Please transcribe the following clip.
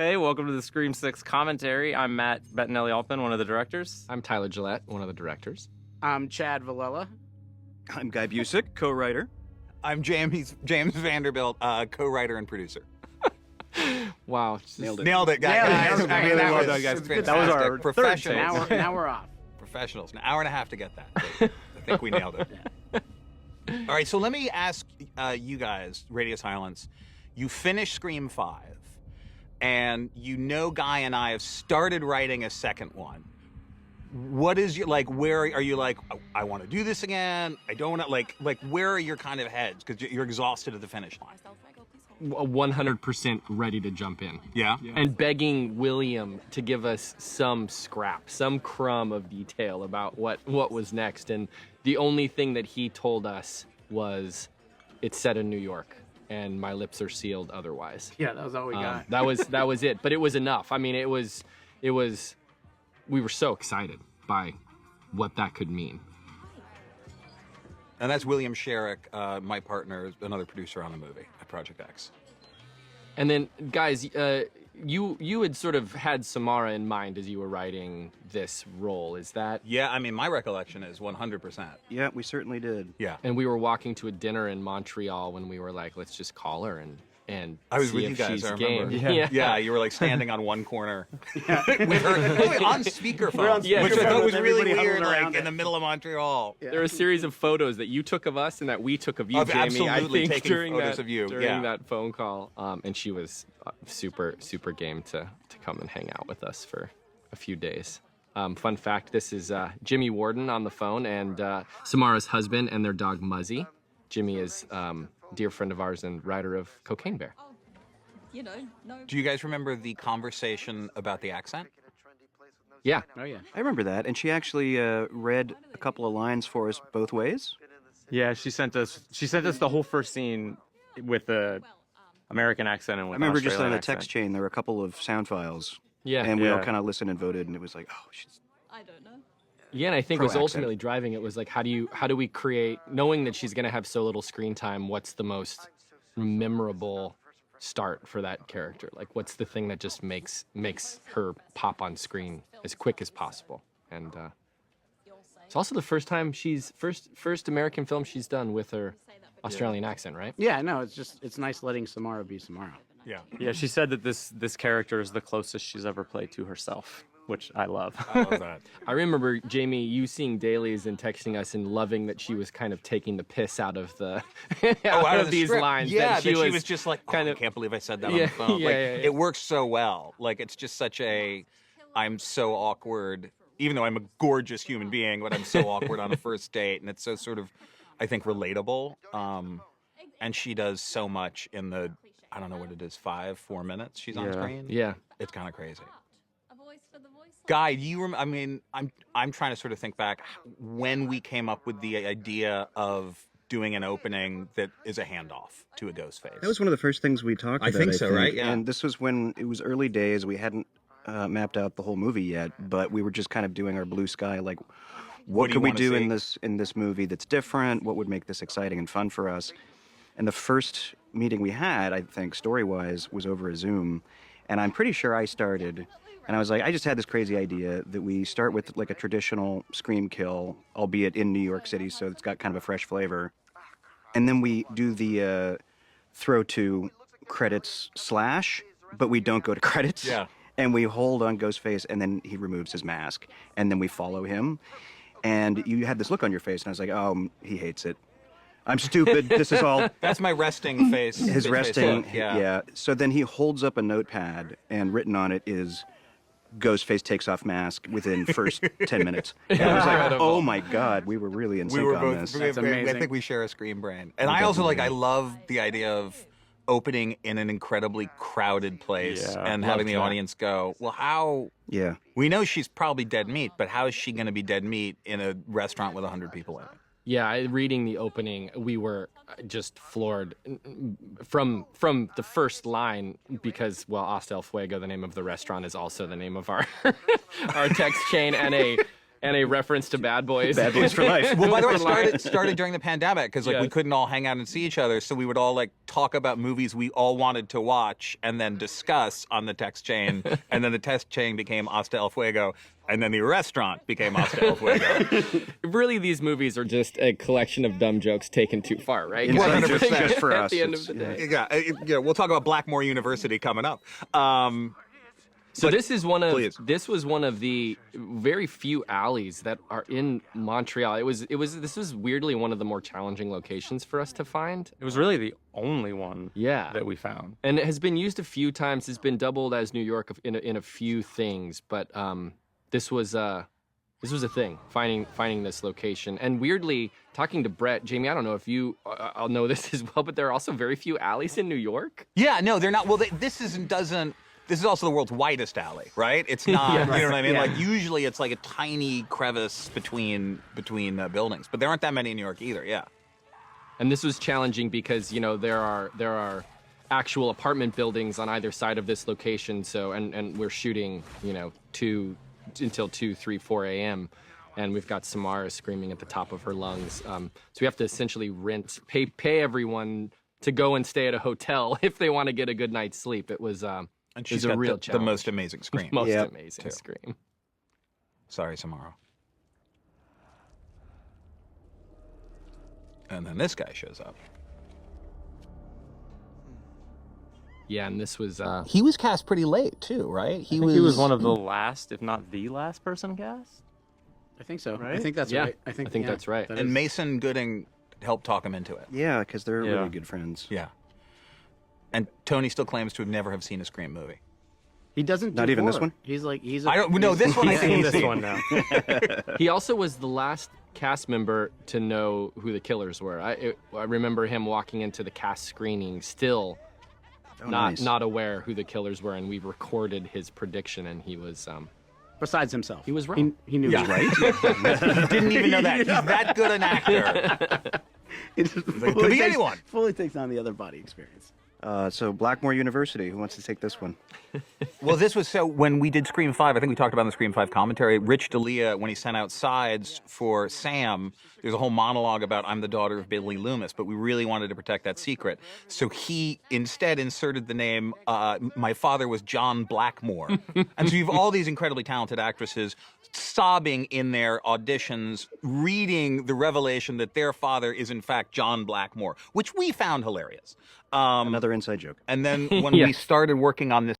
Hey, welcome to the Scream 6 commentary. I'm Matt Bettinelli-Olpin, one of the directors. I'm Tyler Gillett, one of the directors. I'm Chad Villella. I'm Guy Busick, co-writer. I'm James Vanderbilt, co-writer and producer. Wow. Nailed it, guys. Nailed it. Really That well was- done, guys. that was Fantastic. our third Professionals. Now we're off. Professionals. An hour and a half to get that. But I think we nailed it. All right, so let me ask you guys, Radio Silence. You finished Scream 5, and you know Guy and I have started writing a second one. What is your, like, where are you like, I want to do this again? I don't want to, like, where are your kind of heads? Because you're exhausted at the finish line. 100% ready to jump in. Yeah? And begging William to give us some scrap, some crumb of detail about what was next. And the only thing that he told us was, it's set in New York, and my lips are sealed otherwise. Yeah, that was all we got. That was it. But it was enough. I mean, it was. We were so excited by what that could mean. And that's William Sherrick, my partner, another producer on the movie at Project X. And then, guys, you had sort of had Samara in mind as you were writing this role. Is that? Yeah, I mean, my recollection is 100%. Yeah, we certainly did. Yeah. And we were walking to a dinner in Montreal when we were like, let's just call her and I was see with if you guys, she's I remember. game. Yeah, you were like standing on one corner. With her on speakerphone, Yeah, which I thought was really everybody weird, huddled like around in it. the middle of Montreal. There are a series of photos that you took of us and that we took of you, Of Jamie. I absolutely think taking during photos that of you, during yeah. that phone call, and she was super game to come and hang out with us for a few days. Fun fact: this is Jimmy Warden on the phone and Samara's husband and their dog Muzzy. Jimmy is a dear friend of ours and writer of Cocaine Bear. You know, no. Do you guys remember the conversation about the accent? Yeah. Oh yeah. I remember that, and she actually read a couple of lines for us both ways. Yeah, she sent us the whole first scene with the American accent and I with remember an just on Australian the text accent. chain, there were a couple of sound files, Yeah. and we all Yeah. kind of listened and voted, and it was like, oh, she's... I don't know. Yeah, and I think Pro was accent. ultimately driving it was like, how do we create, knowing that she's going to have so little screen time, what's the most memorable start for that character? Like, what's the thing that just makes her pop on screen as quick as possible? And it's also the first time first American film she's done with her Australian accent, right? Yeah, no, it's nice letting Samara be Samara. Yeah. Yeah, she said that this character is the closest she's ever played to herself, which I love. I love that. I remember, Jamie, you seeing dailies and texting us and loving that she was kind of taking the piss out of the out of the these script. lines. Yeah, that she was just like, kind I of can't believe I said that Yeah, on the phone. yeah, Like, yeah, yeah. it works so well. Like, it's just such a, I'm so awkward, even though I'm a gorgeous human being, but I'm so awkward on a first date, and it's so sort of, I think, relatable. And she does so much in the, I don't know what it is, 4 minutes she's on Yeah. screen. Yeah. It's kind of crazy. A voice for the voice. Guy, do you I mean, I'm trying to sort of think back when we came up with the idea of doing an opening that is a handoff to a ghost face. That was one of the first things we talked I about, think so, right? Yeah. And this was when it was early days. We hadn't mapped out the whole movie yet, but we were just kind of doing our blue sky, like, what do you could we wanna do see? in this movie that's different? What would make this exciting and fun for us? And the first meeting we had, I think, story-wise, was over a Zoom. And I'm pretty sure I started, and I was like, I just had this crazy idea that we start with like a traditional scream kill, albeit in New York City, so it's got kind of a fresh flavor. And then we do the throw to credits slash, but we don't go to credits. Yeah. And we hold on Ghostface, and then he removes his mask, and then we follow him. And you had this look on your face, and I was like, oh, he hates it. I'm stupid. This is all That's my resting face. his face resting. look, Yeah. So then he holds up a notepad, and written on it is Ghostface takes off mask within first 10 minutes. And I was like, Incredible. oh my God, we were really in We sync were on both. this. That's I amazing. think we share a screen brain, and I also like. I love the idea of opening in an incredibly crowded place Yeah, and having loved the that. audience go, well, how? Yeah. We know she's probably dead meat, but how is she going to be dead meat in a restaurant with 100 people in it? Yeah, reading the opening, we were just floored from the first line because, well, Hasta El Fuego, the name of the restaurant, is also the name of our our text chain, and and a reference to Bad Boys. Bad Boys for life. Well, by the way, For life. it started during the pandemic because like we Yes. couldn't all hang out and see each other, so we would all like talk about movies we all wanted to watch and then discuss on the text chain, and then the text chain became Hasta El Fuego, and then the restaurant became Hasta El Fuego. Really, these movies are just a collection of dumb jokes taken too far, right? Inside 100%. just for At us. the end It's- of the day. Yeah, we'll talk about Blackmore University coming up. So But- this please. was one of the very few alleys that are in Montreal. This was weirdly one of the more challenging locations for us to find. It was really the only one Yeah. that we found. And it has been used a few times. It's been doubled as New York in a few things, but this was a thing. Finding this location, and weirdly talking to Brett, Jamie. I don't know if you I'll know this as well, but there are also very few alleys in New York. Yeah, no, they're not. Well, this is also the world's widest alley, right? It's not. Yeah. You know what I mean? Yeah. Like usually it's like a tiny crevice between buildings, but there aren't that many in New York either. Yeah. And this was challenging because there are actual apartment buildings on either side of this location. So and we're shooting until 2, 3, 4 a.m. And we've got Samara screaming at the top of her lungs. So we have to essentially pay everyone to go and stay at a hotel if they want to get a good night's sleep. It was And it she's was a got real the challenge. most amazing scream. Most Yep. amazing Too. scream. Sorry, Samara. And then this guy shows up. Yeah, and this was He was cast pretty late too, right? He was one of the last, if not the last person cast. I think so. I Right? think that's Yeah, right. I think yeah, that's right. that And is- Mason Gooding helped talk him into it. Yeah, because they're Yeah. really good friends. Yeah. And Tony still claims to have never have seen a Scream movie. he doesn't. Not do even this horror. one? He's like he's. I don't know this one. I He's think seen he's this seen. one now. He also was the last cast member to know who the killers were. I remember him walking into the cast screening still Oh, not nice. not aware who the killers were, and we recorded his prediction, and he was Besides himself, He was wrong. He knew. Yeah. Right. He didn't even know that. He's that good an actor. It just Could fully be takes- anyone. Fully takes on the other body experience. So Blackmore University, who wants to take this one? Well, this was so when we did Scream 5, I think we talked about in the Scream 5 commentary, Rich D'Elia, when he sent out sides for Sam, there's a whole monologue about I'm the daughter of Billy Loomis, but we really wanted to protect that secret. So he instead inserted the name, my father was John Blackmore. And so you have all these incredibly talented actresses sobbing in their auditions, reading the revelation that their father is in fact John Blackmore, which we found hilarious. Another inside joke. And then when we Yes. started working on this